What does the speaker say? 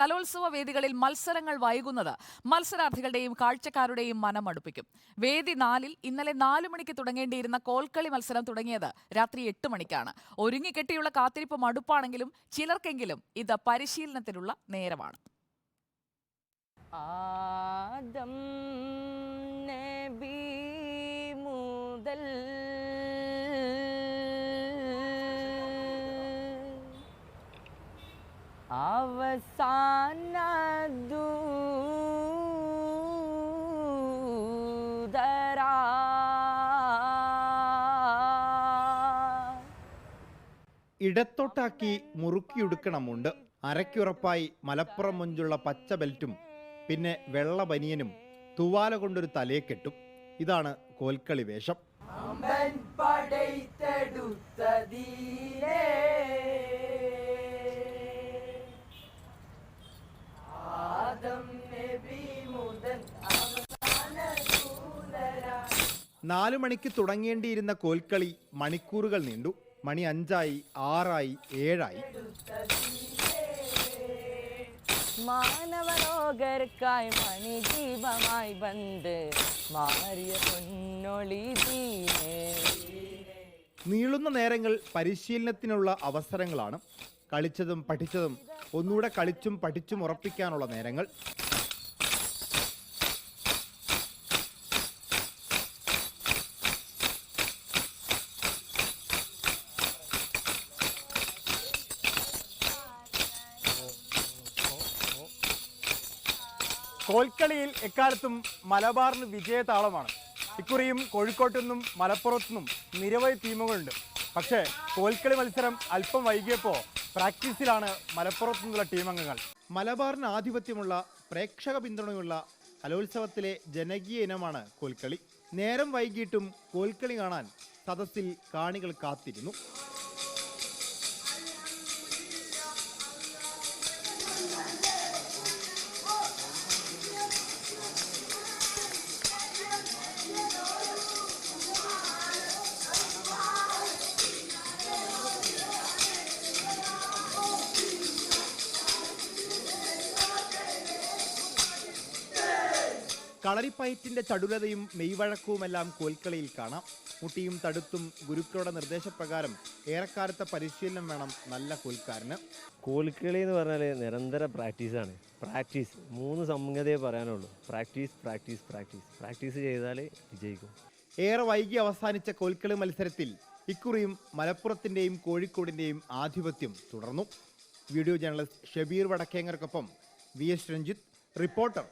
കലോത്സവ വേദികളിൽ മത്സരങ്ങൾ വൈകുന്നത് മത്സരാർത്ഥികളുടെയും കാഴ്ചക്കാരുടെയും മനം അടുപ്പിക്കും. വേദി 4-ൽ ഇന്നലെ 4 മണിക്ക് തുടങ്ങേണ്ടിയിരുന്ന കോൽക്കളി മത്സരം തുടങ്ങിയത് രാത്രി 8 മണിക്കാണ്. ഒരുങ്ങിക്കെട്ടിയുള്ള കാത്തിരിപ്പ് മടുപ്പാണെങ്കിലും ചിലർക്കെങ്കിലും ഇത് പരിശീലനത്തിനുള്ള നേരമാണ്. ആദം നബി മുതൽ അവസാന ദൂതരാ ഇടത്തോട്ടാക്കി മുറുക്കിയെടുക്കണമുണ്ട്. അരയ്ക്കുറപ്പായി മലപ്പുറം മൊഞ്ചുള്ള പച്ച ബെൽറ്റും പിന്നെ വെള്ള ബനിയനും തുവാല കൊണ്ടൊരു തലയെ കെട്ടും. ഇതാണ് കോൽക്കളി വേഷം. നാലു മണിക്ക് തുടങ്ങേണ്ടിയിരുന്ന കോൽക്കളി മണിക്കൂറുകൾ നീണ്ടു. മണി 5-ആയി, 6-ആയി, 7-ആയി. മാനവലോകർക്കായി മണിദീപമായി ബന്ദ് മാറിയ പൊന്നൊളി ദീനേ. നീളുന്ന നേരങ്ങൾ പരിശീലനത്തിനുള്ള അവസരങ്ങളാണ്. കളിച്ചതും പഠിച്ചതും ഒന്നുകൂടെ കളിച്ചും പഠിച്ചും ഉറപ്പിക്കാനുള്ള നേരങ്ങൾ. കോൽക്കളിയിൽ എക്കാലത്തും മലബാറിന് വിജയതാളമാണ്. ഇക്കുറിയും കോഴിക്കോട്ടുനിന്നും മലപ്പുറത്തുനിന്നും നിരവധി ടീമുകളുണ്ട്. പക്ഷേ കോൽക്കളി മത്സരം അല്പം വൈകിയപ്പോൾ പ്രാക്ടീസിലാണ് മലപ്പുറത്തു നിന്നുള്ള ടീമംഗങ്ങൾ. മലബാറിന് ആധിപത്യമുള്ള പ്രേക്ഷക പിന്തുണയുള്ള കലോത്സവത്തിലെ ജനകീയ ഇനമാണ് കോൽക്കളി. നേരം വൈകിട്ടും കോൽക്കളി കാണാൻ സദസ്സിൽ കാണികൾ കാത്തിരുന്നു. കളരിപ്പയറ്റിന്റെ ചടുലതയും മെയ്വഴക്കവുമെല്ലാം കോൽക്കളിയിൽ കാണാം. മുട്ടിയും തടുത്തും ഗുരുക്കളുടെ നിർദ്ദേശപ്രകാരം ഏറെക്കാലത്തെ പരിശീലനം വേണം നല്ല കോൽക്കാരന്. കോൽക്കളി എന്ന് പറഞ്ഞാൽ നിരന്തര പ്രാക്ടീസാണ്. പ്രാക്ടീസ് 3 സംഗതിയെ പറയാനുള്ളൂ. പ്രാക്ടീസ് പ്രാക്ടീസ് പ്രാക്ടീസ് പ്രാക്ടീസ് ചെയ്താൽ വിജയിക്കും. ഏറെ വൈകി അവസാനിച്ച കോൽക്കളി മത്സരത്തിൽ ഇക്കുറിയും മലപ്പുറത്തിന്റെയും കോഴിക്കോടിന്റെയും ആധിപത്യം തുടർന്നു. വീഡിയോ ജേർണലിസ്റ്റ് ഷബീർ വടക്കേങ്ങർക്കൊപ്പം VS രഞ്ജിത്ത്, റിപ്പോർട്ടർ.